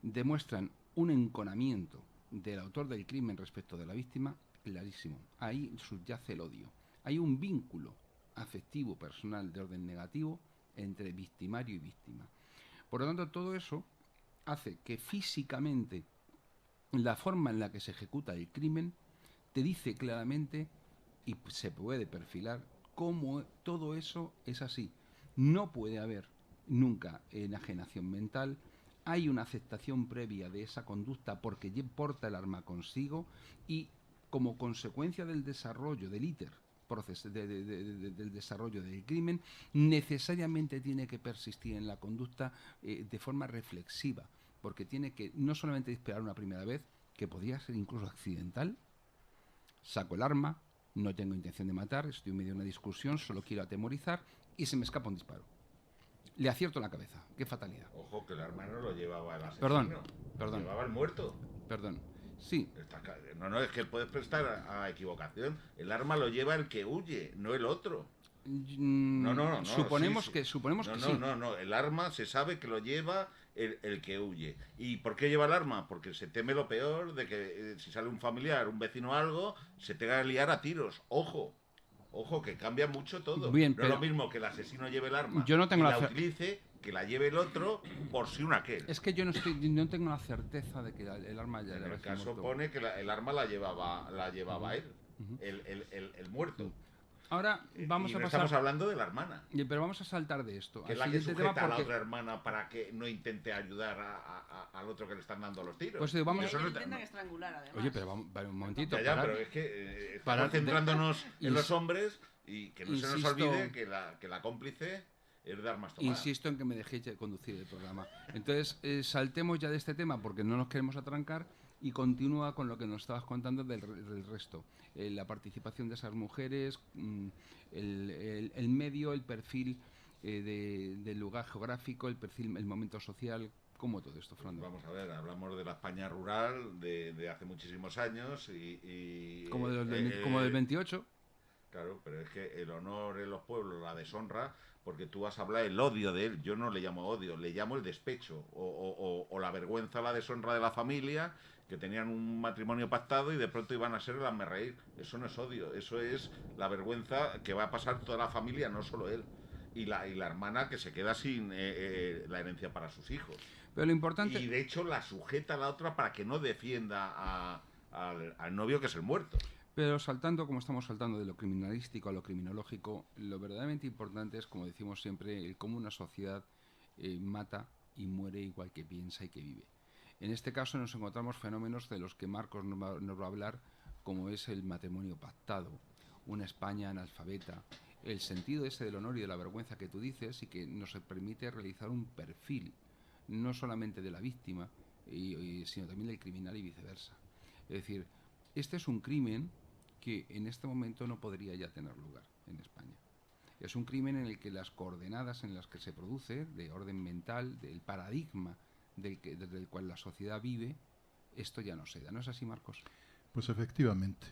demuestran un enconamiento del autor del crimen respecto de la víctima clarísimo. Ahí subyace el odio. Hay un vínculo afectivo personal de orden negativo entre victimario y víctima. Por lo tanto, todo eso hace que físicamente la forma en la que se ejecuta el crimen te dice claramente y se puede perfilar cómo todo eso es así. No puede haber nunca enajenación mental. Hay una aceptación previa de esa conducta porque porta el arma consigo y como consecuencia del desarrollo del ITER, del desarrollo del crimen, necesariamente tiene que persistir en la conducta de forma reflexiva, porque tiene que no solamente disparar una primera vez, que podría ser incluso accidental, saco el arma, no tengo intención de matar, estoy en medio de una discusión, solo quiero atemorizar y se me escapa un disparo. Le acierto en la cabeza. ¡Qué fatalidad! Ojo, que el arma no lo llevaba el asesino. Perdón. Lo llevaba el muerto. Perdón. Sí. No, es que puedes prestar a equivocación. El arma lo lleva el que huye, no el otro. No. Suponemos que sí. No. El arma se sabe que lo lleva el que huye. ¿Y por qué lleva el arma? Porque se teme lo peor de que si sale un familiar, un vecino o algo, se tenga que liar a tiros. Ojo, que cambia mucho todo. Bien, no es lo mismo que el asesino lleve el arma yo no tengo y la utilice que la lleve el otro por si un aquel. Es que yo no tengo la certeza de que el arma ya en le el caso muerto. pone que el arma la llevaba él, el muerto. Ahora vamos y a no pasar. Estamos hablando de la hermana. Pero vamos a saltar de esto. Que es la que sujeta a la otra hermana para que no intente ayudar al otro que le están dando los tiros. Pues vamos a intentan estrangular, además. Oye, pero vamos, un momentito. Pero es que estamos centrándonos en los hombres y que no se nos olvide que la cómplice es de armas tomadas. Insisto en que me dejéis conducir el programa. Entonces, saltemos ya de este tema porque no nos queremos atrancar y continúa con lo que nos estabas contando del resto. La participación de esas mujeres, el medio, el perfil del lugar geográfico, el perfil, el momento social. ¿Cómo todo esto, Fernando? Vamos a ver, hablamos de la España rural de hace muchísimos años y como del 28. Claro, pero es que el honor en los pueblos, la deshonra, porque tú vas a hablar el odio de él, yo no le llamo odio, le llamo el despecho, o la vergüenza, la deshonra de la familia, que tenían un matrimonio pactado y de pronto iban a ser el hazmerreír. Eso no es odio, eso es la vergüenza que va a pasar toda la familia, no solo él. Y la hermana que se queda sin la herencia para sus hijos. Pero lo importante... Y de hecho la sujeta a la otra para que no defienda al novio que es el muerto. Pero saltando, como estamos saltando de lo criminalístico a lo criminológico, lo verdaderamente importante es, como decimos siempre, el cómo una sociedad mata y muere igual que piensa y que vive. En este caso nos encontramos fenómenos de los que Marcos nos va a hablar, como es el matrimonio pactado, una España analfabeta, el sentido ese del honor y de la vergüenza que tú dices y que nos permite realizar un perfil, no solamente de la víctima, sino también del criminal y viceversa. Es decir, este es un crimen que en este momento no podría ya tener lugar en España. Es un crimen en el que las coordenadas en las que se produce, de orden mental, del paradigma desde el cual la sociedad vive, esto ya no se da. ¿No es así, Marcos? Pues efectivamente,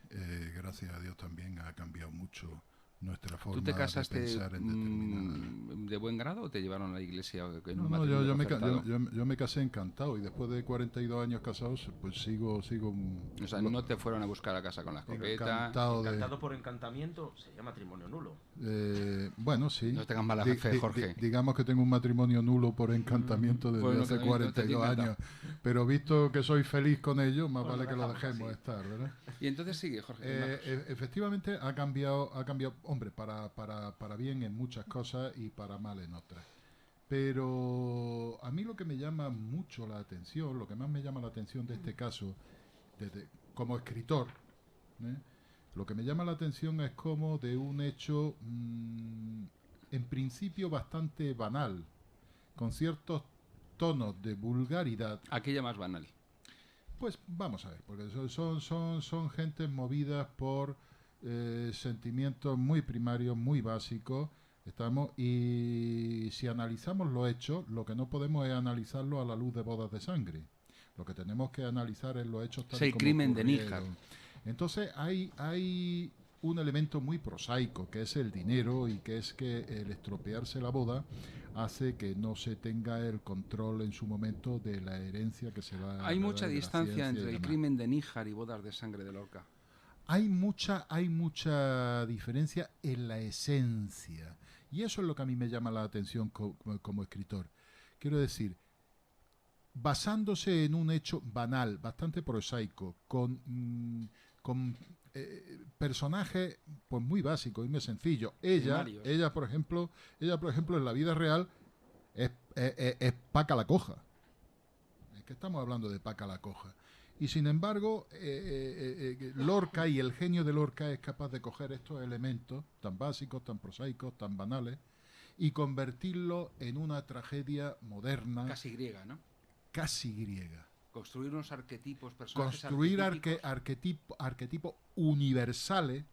gracias a Dios también ha cambiado mucho nuestra forma de pensar. ¿Tú te casaste de buen grado o te llevaron a la iglesia en un matrimonio concertado? Yo me casé encantado y después de 42 años casados, pues sigo... O sea, no te fueron a buscar a casa con la escopeta. Encantado por encantamiento sería matrimonio nulo. Bueno, sí. No tengas mala fe, Jorge. Digamos que tengo un matrimonio nulo por encantamiento desde hace 42 años. Pero visto que soy feliz con ello, más vale que lo dejemos estar, ¿verdad? Y entonces sigue, Jorge. Efectivamente ha cambiado, hombre, para bien en muchas cosas y para mal en otras. Pero a mí lo que me llama mucho la atención, lo que más me llama la atención de este caso, como escritor, lo que me llama la atención es como de un hecho, en principio bastante banal, con ciertos tonos de vulgaridad. ¿A qué llamas banal? Pues vamos a ver, porque son gentes movidas por sentimientos muy primarios, muy básicos. Y si analizamos los hechos, lo que no podemos es analizarlo a la luz de bodas de sangre. Lo que tenemos que analizar es los hechos tal como el crimen de Níjar. Entonces hay un elemento muy prosaico, que es el dinero, y que es que el estropearse la boda hace que no se tenga el control en su momento de la herencia que se va a... Hay mucha distancia entre el crimen de Níjar y bodas de sangre de Lorca. Hay mucha diferencia en la esencia, y eso es lo que a mí me llama la atención como escritor. Quiero decir, basándose en un hecho banal, bastante prosaico, con personajes pues muy básicos y muy sencillos. Ella, por ejemplo, en la vida real es Paca la Coja. Es que estamos hablando de Paca la Coja. Y sin embargo, Lorca y el genio de Lorca es capaz de coger estos elementos tan básicos, tan prosaicos, tan banales, y convertirlos en una tragedia moderna. Casi griega, ¿no? Casi griega. Construir unos arquetipos, personajes construir arquetipos universales,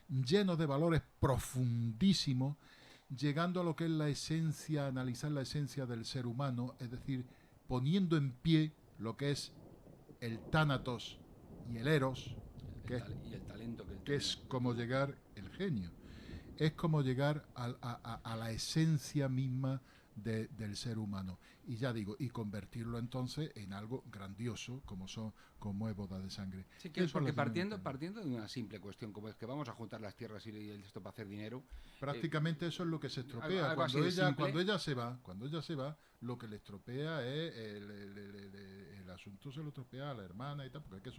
llenos de valores profundísimos, llegando a lo que es la esencia, analizar la esencia del ser humano, es decir, poniendo en pie lo que es el tánatos y el eros, que es como llegar, el genio, es como llegar a la esencia misma del ser humano. y ya digo, y convertirlo entonces en algo grandioso como es Boda de Sangre. Sí, que es porque partiendo de una simple cuestión, como es que vamos a juntar las tierras y esto para hacer dinero. Prácticamente eso es lo que se estropea. Cuando ella se va, lo que le estropea es el asunto, se lo estropea a la hermana y tal, porque es que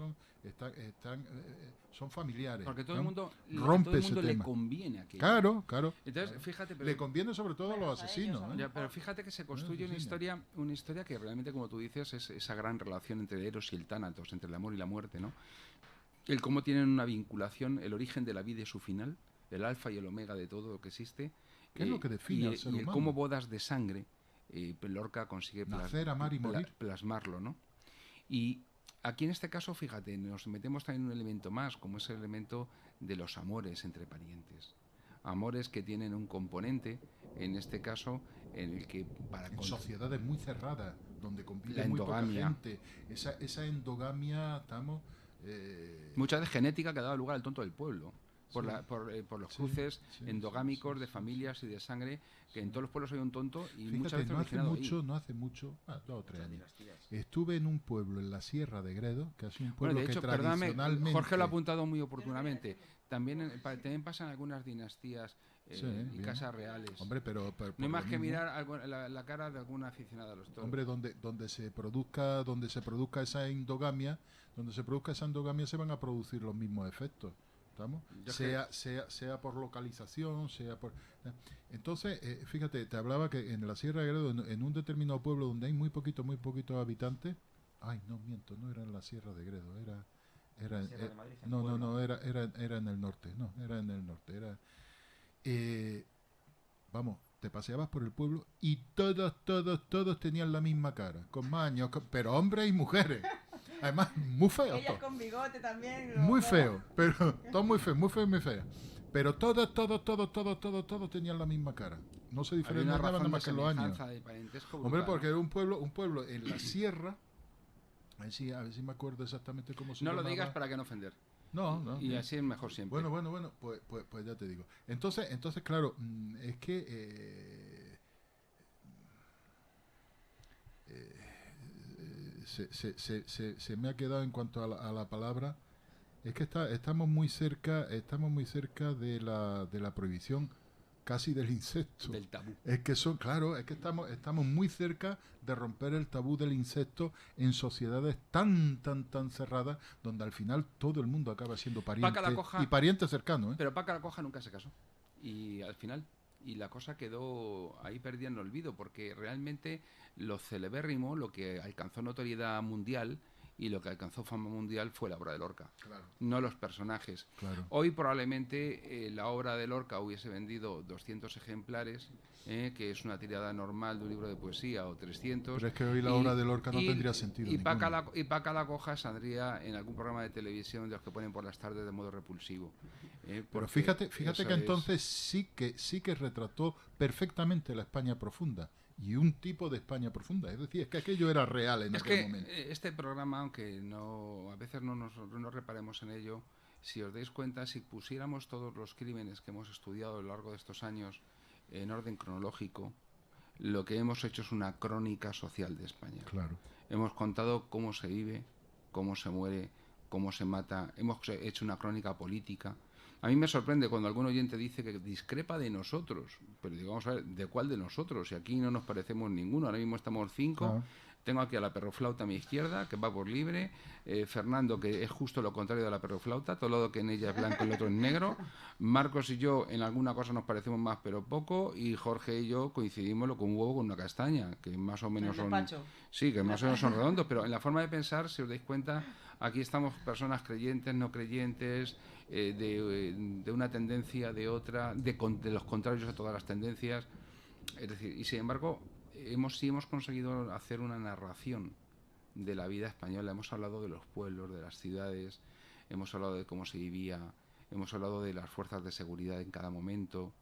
son familiares. Porque todo el mundo, le conviene aquello. Claro. Entonces, fíjate, le conviene sobre todo a los asesinos. Ya, pero fíjate que se construye una historia que realmente, como tú dices, es esa gran relación entre Eros y el Tánatos, entre el amor y la muerte, ¿no? El cómo tienen una vinculación, el origen de la vida y su final, el alfa y el omega de todo lo que existe. ¿Qué es lo que define al ser humano? Y cómo Bodas de Sangre, Lorca consigue nacer, amar y morir. Plasmarlo, ¿no? Y aquí en este caso, fíjate, nos metemos también un elemento más, como es el elemento de los amores entre parientes. Amores que tienen un componente, en este caso, en el que en sociedades muy cerradas, donde convive muy poca gente, esa endogamia, estamos... Mucha de genética que ha dado lugar al tonto del pueblo. Por los cruces endogámicos de familias y de sangre, que en todos los pueblos hay un tonto y fíjate, muchas veces no hace mucho, 2 o 3 años, estuve en un pueblo en la Sierra de Gredo, que ha sido un pueblo de hecho, que tradicionalmente... Jorge lo ha apuntado muy oportunamente. También pasan algunas dinastías y casas reales. Hombre, pero no hay más que mirar la cara de alguna aficionada a los toros. Hombre, donde se produzca esa endogamia, se van a producir los mismos efectos. Sea por localización, sea por... Entonces, fíjate, te hablaba que en la Sierra de Gredo, en un determinado pueblo donde hay muy poquitos habitantes, no era en la Sierra de Gredo, era en el norte, te paseabas por el pueblo y todos tenían la misma cara, con maños, pero hombres y mujeres. Además, muy feo. Ella con bigote también. Muy feo, pero todo muy feo. Pero todos tenían la misma cara. No se diferenciaban nada más que los años. Hombre, porque era un pueblo en la sierra. A ver si me acuerdo exactamente cómo se llamaba. No lo digas para que no ofender. No. Y así es mejor siempre. Bueno, pues ya te digo. Entonces claro, es que se me ha quedado en cuanto a la palabra. Es que estamos muy cerca de la prohibición, casi del incesto. Del tabú. Es que estamos muy cerca de romper el tabú del incesto en sociedades tan cerradas, donde al final todo el mundo acaba siendo pariente y pariente cercano. Pero Paca la Coja nunca se casó. Y al final, la cosa quedó ahí perdida en el olvido, porque realmente lo celebérrimo, lo que alcanzó notoriedad mundial y lo que alcanzó fama mundial fue la obra de Lorca, no los personajes. Hoy probablemente la obra de Lorca hubiese vendido 200 ejemplares, que es una tirada normal de un libro de poesía, o 300. Pero es que hoy la obra de Lorca no tendría sentido. Y Paca la Coja saldría en algún programa de televisión de los que ponen por las tardes de modo repulsivo. Pero fíjate que entonces sí que retrató perfectamente la España profunda. Y un tipo de España profunda, es decir, es que aquello era real en aquel momento. Este programa, aunque a veces no reparemos en ello, si os dais cuenta, si pusiéramos todos los crímenes que hemos estudiado a lo largo de estos años en orden cronológico, lo que hemos hecho es una crónica social de España. Claro. Hemos contado cómo se vive, cómo se muere, cómo se mata, hemos hecho una crónica política. A mí me sorprende cuando algún oyente dice que discrepa de nosotros, pero digo, vamos a ver, ¿de cuál de nosotros? Si aquí no nos parecemos ninguno, ahora mismo estamos 5, tengo aquí a la perroflauta a mi izquierda, que va por libre, Fernando, que es justo lo contrario de la perroflauta, todo lo que en ella es blanco y el otro es negro, Marcos y yo en alguna cosa nos parecemos más pero poco, y Jorge y yo coincidimos lo con un huevo con una castaña, que más o menos son... Sí, que más o menos son redondos, pero en la forma de pensar, si os dais cuenta, aquí estamos personas creyentes, no creyentes, de una tendencia, de otra, de los contrarios a todas las tendencias. Es decir, y sin embargo, hemos conseguido hacer una narración de la vida española. Hemos hablado de los pueblos, de las ciudades, hemos hablado de cómo se vivía, hemos hablado de las fuerzas de seguridad en cada momento,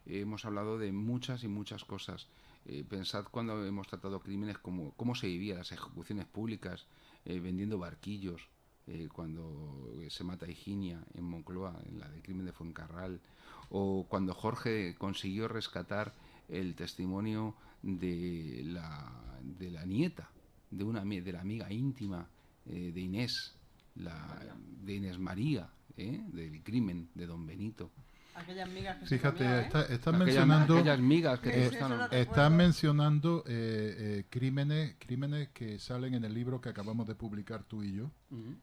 hemos hablado de muchas y muchas cosas. Pensad cuando hemos tratado crímenes, cómo se vivía, las ejecuciones públicas, vendiendo barquillos, cuando se mata a Higinia en Moncloa, en la del crimen de Fuencarral, o cuando Jorge consiguió rescatar el testimonio de la nieta, de la amiga íntima de Inés, de Inés María, del crimen de Don Benito. Aquellas migas que Fíjate, se comía, estás mencionando, aquellas migas que estás mencionando crímenes que salen en el libro que acabamos de publicar tú y yo,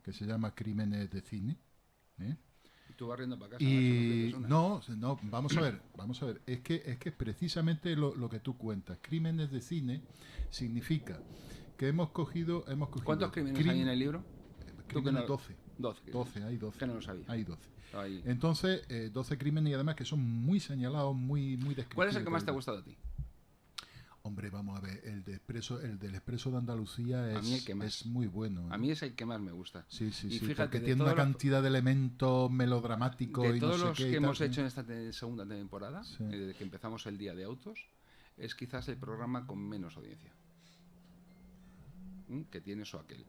que se llama Crímenes de Cine. Y tú vas riendo para casa. Y no, vamos a ver. Es que precisamente lo que tú cuentas, Crímenes de Cine, significa que hemos cogido ¿Cuántos crímenes hay en el libro? Crímenes 12. 12, hay 12. Que no lo sabía. Hay 12. Ahí. Entonces, 12 crímenes y además que son muy señalados, muy descriptivos. ¿Cuál es el que más te ha gustado a ti? Hombre, vamos a ver, el del Expreso de Andalucía es muy bueno. A mí es el que más me gusta. Sí, Fíjate, porque tiene una cantidad de elementos melodramáticos de y todos no sé los qué que hemos tal, hecho en esta segunda temporada, sí. Desde que empezamos el Día de Autos, es quizás el programa con menos audiencia. Que tiene eso aquel.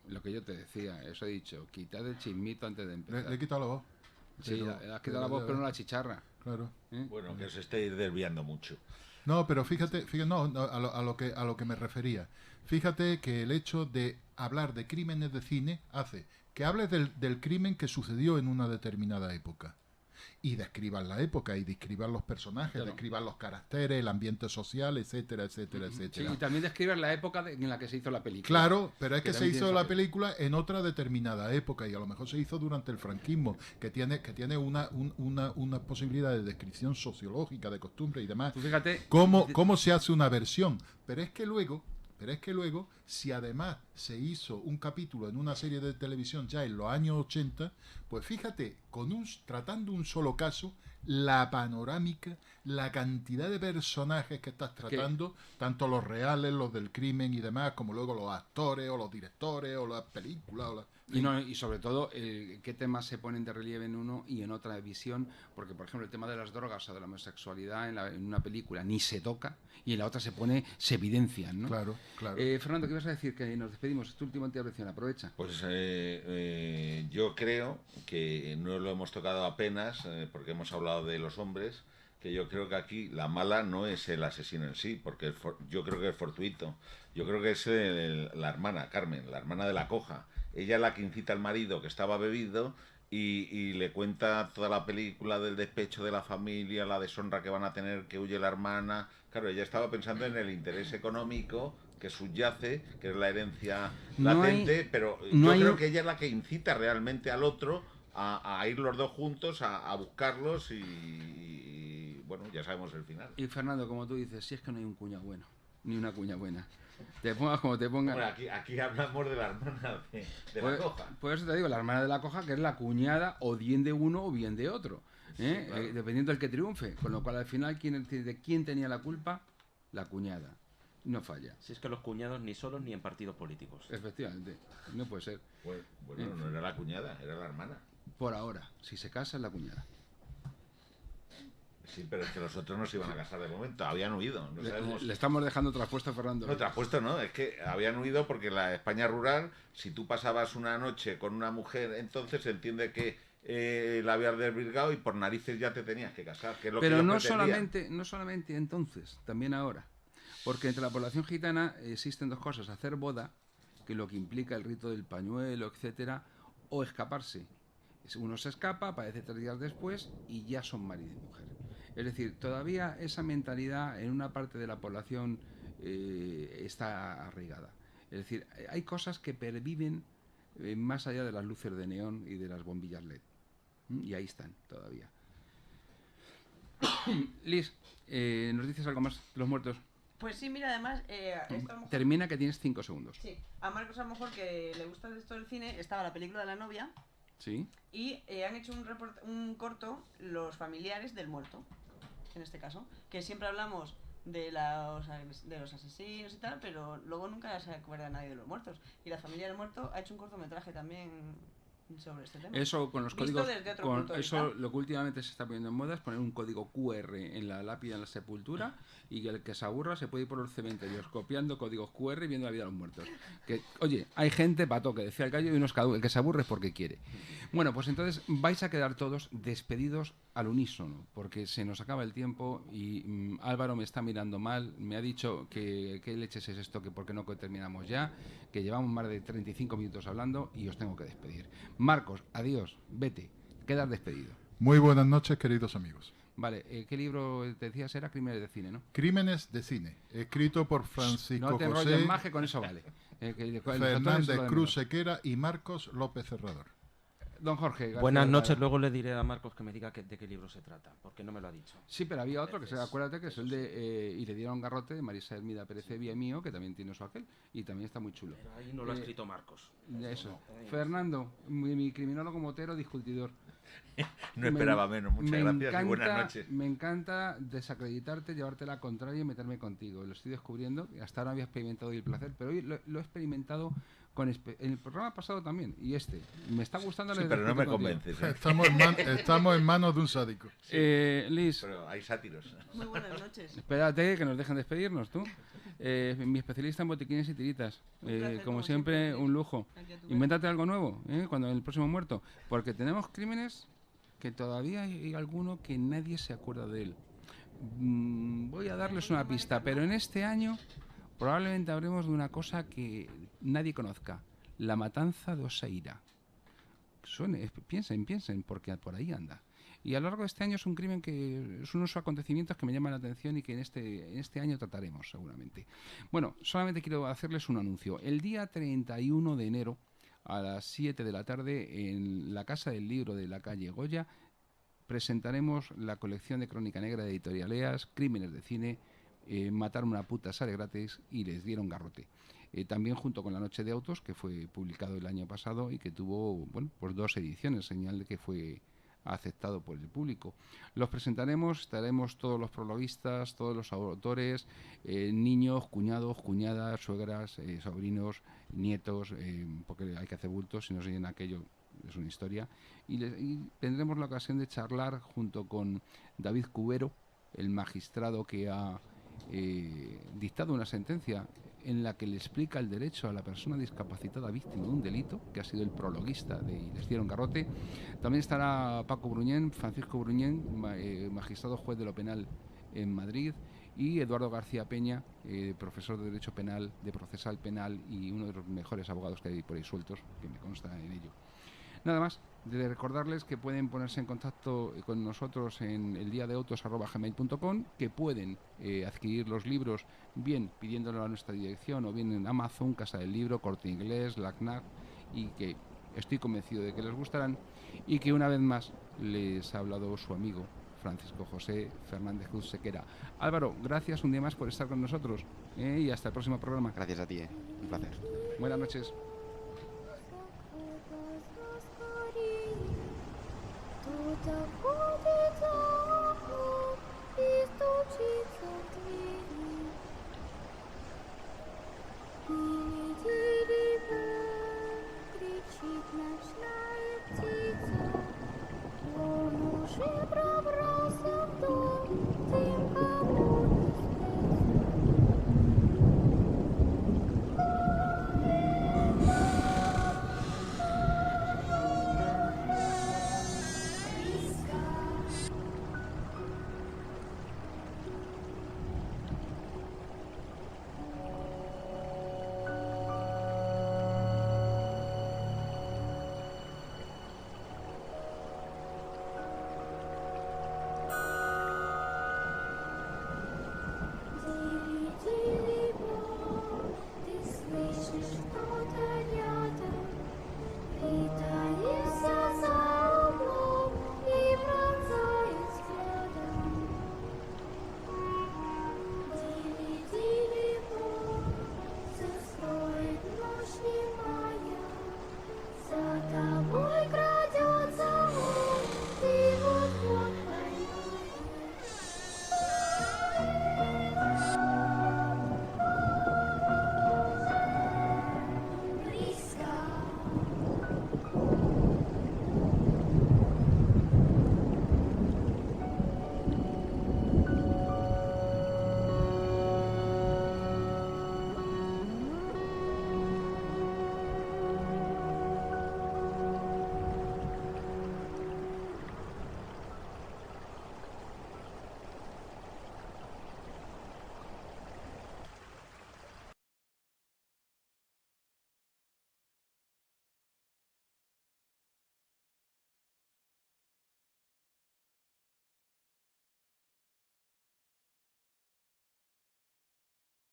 Lo que yo te decía, eso he dicho, quitad el chismito antes de empezar. Le he quitado la voz. Sí, le has quitado la voz, pero no la chicharra. Claro. Bueno, que se esté desviando mucho. No, pero fíjate no, a lo que me refería. Fíjate que el hecho de hablar de crímenes de cine hace que hables del crimen que sucedió en una determinada época. Y describan la época, y describan los personajes, claro. Describan los caracteres, el ambiente social, etcétera, etcétera, etcétera. Sí, y también describan la época en la que se hizo la película. Claro, pero es que se hizo la papel. película en otra determinada época y a lo mejor se hizo durante el franquismo, que tiene una posibilidad de descripción sociológica, de costumbre y demás. Tú fíjate, ¿Cómo se hace una versión? Pero es que luego, si además se hizo un capítulo en una serie de televisión ya en los años 80, pues fíjate, tratando un solo caso, la panorámica, la cantidad de personajes que estás tratando, tanto los reales, los del crimen y demás, como luego los actores o los directores o las películas. y sobre todo qué temas se ponen de relieve en uno y en otra visión, porque por ejemplo el tema de las drogas o de la homosexualidad en una película ni se toca y en la otra se evidencian, ¿no? Claro. Fernando, ¿qué ibas a decir? Que nos despedimos, es tu última intervención, aprovecha. Pues yo creo que no lo hemos tocado apenas, porque hemos hablado de los hombres, que yo creo que aquí la mala no es el asesino en sí, porque yo creo que es fortuito. Yo creo que es la hermana, Carmen, la hermana de la coja. Ella es la que incita al marido, que estaba bebido, y le cuenta toda la película del despecho de la familia, la deshonra que van a tener, que huye la hermana. Claro, ella estaba pensando en el interés económico que subyace, que es la herencia latente, pero yo creo que ella es la que incita realmente al otro a ir los dos juntos, a buscarlos y bueno, ya sabemos el final. Y Fernando, como tú dices, si es que no hay un cuñado bueno, ni una cuña buena. Te pongas como te pongas. Bueno, aquí hablamos de la hermana de la coja. Por eso te digo, la hermana de la coja, que es la cuñada o bien de uno o bien de otro, Sí, claro. dependiendo del que triunfe. Con lo cual, al final, ¿de quién tenía la culpa? La cuñada. No falla. Si es que los cuñados ni solos ni en partidos políticos. Efectivamente, no puede ser. Bueno, no era la cuñada, era la hermana. Por ahora, si se casa es la cuñada. Sí, pero es que los otros no se iban a casar de momento, habían huido. No sabemos. Le estamos dejando traspuesto a Fernando. No, traspuesto no, es que habían huido porque la España rural, si tú pasabas una noche con una mujer, entonces se entiende que la habías desvirgado y por narices ya te tenías que casar, que es lo pero que no solamente entonces, también ahora. Porque entre la población gitana existen dos cosas: hacer boda, que es lo que implica el rito del pañuelo, etcétera, o escaparse. Uno se escapa, aparece 3 días después y ya son marido y mujer. Es decir, todavía esa mentalidad en una parte de la población está arraigada. Es decir, hay cosas que perviven más allá de las luces de neón y de las bombillas LED. Y ahí están todavía. Liz, ¿nos dices algo más de los muertos? Pues sí, mira, además... a lo mejor... Termina, que tienes 5 segundos. Sí, a Marcos a lo mejor que le gusta esto del cine, estaba la película de la novia. Sí. Y han hecho un corto los familiares del muerto, en este caso, que siempre hablamos de los asesinos y tal, pero luego nunca se acuerda nadie de los muertos. Y la familia del muerto ha hecho un cortometraje también sobre este tema. Eso con los Visto códigos, desde otro punto de eso vista. lo que últimamente se está poniendo en moda es poner un código QR en la lápida en la sepultura, y el que se aburra se puede ir por los cementerios copiando códigos QR y viendo la vida de los muertos. Que, oye, hay gente pato, que decía el gallo, y el que se aburre es porque quiere. Bueno, pues entonces vais a quedar todos despedidos al unísono, porque se nos acaba el tiempo y Álvaro me está mirando mal, me ha dicho que qué leches es esto, que por qué no terminamos ya, que llevamos más de 35 minutos hablando y os tengo que despedir. Marcos, adiós, vete, quedas despedido. Muy buenas noches, queridos amigos. Vale, ¿qué libro te decías? Era Crímenes de Cine, ¿no? Crímenes de Cine, escrito por Francisco no te José enrolles más, que con eso vale. Fernández Cruz Sequera y Marcos López Herrador. Don Jorge. Buenas noches, luego le diré a Marcos que me diga de qué libro se trata, porque no me lo ha dicho. Sí, pero había otro, acuérdate que es el de Y le dieron garrote, de Marisa Hermida Pérez Evia mío, que también tiene su aquel, y también está muy chulo. Pero ahí no lo ha escrito Marcos. Eso. No. Fernando, mi criminólogo motero, discutidor. No esperaba menos, muchas gracias y buenas noches. Me encanta desacreditarte, llevarte la contraria y meterme contigo. Lo estoy descubriendo, hasta ahora había experimentado el placer, pero hoy lo he experimentado en el programa pasado también, y me está gustando. Sí, pero no me convences. Estamos en manos de un sádico. Liz. Pero hay sátiros. Muy buenas noches. Espérate, que nos dejen despedirnos, tú. Mi especialista en botiquines y tiritas. Como siempre, un lujo. Invéntate algo nuevo, cuando el próximo muerto. Porque tenemos crímenes que todavía hay alguno que nadie se acuerda de él. Voy a darles una pista, pero en este año probablemente hablemos de una cosa que nadie conozca. La matanza de Oseira. Piensen, porque por ahí anda. Y a lo largo de este año es un crimen que es unos acontecimientos que me llaman la atención y que en este año trataremos seguramente. Bueno, solamente quiero hacerles un anuncio. El día 31 de enero a las 7 de la tarde en la Casa del Libro de la calle Goya presentaremos la colección de Crónica Negra de Editorialeas, Crímenes de Cine, Matar una puta sale gratis y Les dieron garrote. También junto con La Noche de Autos, que fue publicado el año pasado y que tuvo pues 2 ediciones, señal de que fue aceptado por el público. Los presentaremos, estaremos todos los prologuistas, todos los autores, niños, cuñados, cuñadas, suegras, sobrinos, nietos, porque hay que hacer bultos, si no se llena aquello es una historia. Y tendremos la ocasión de charlar junto con David Cubero, el magistrado que ha dictado una sentencia en la que le explica el derecho a la persona discapacitada víctima de un delito, que ha sido el prologuista de Y les dieron garrote. También estará Paco Bruñén, Francisco Bruñén, magistrado juez de lo penal en Madrid, y Eduardo García Peña, profesor de Derecho Penal, de Procesal Penal y uno de los mejores abogados que hay por ahí sueltos, que me consta en ello. Nada más, de recordarles que pueden ponerse en contacto con nosotros en eldiadeautos@gmail.com, que pueden adquirir los libros bien pidiéndolo a nuestra dirección o bien en Amazon, Casa del Libro, Corte Inglés, la CNAC, y que estoy convencido de que les gustarán, y que una vez más les ha hablado su amigo Francisco José Fernández Cruz Sequera. Álvaro, gracias un día más por estar con nosotros y hasta el próximo programa. Gracias a ti, un placer. Buenas noches. The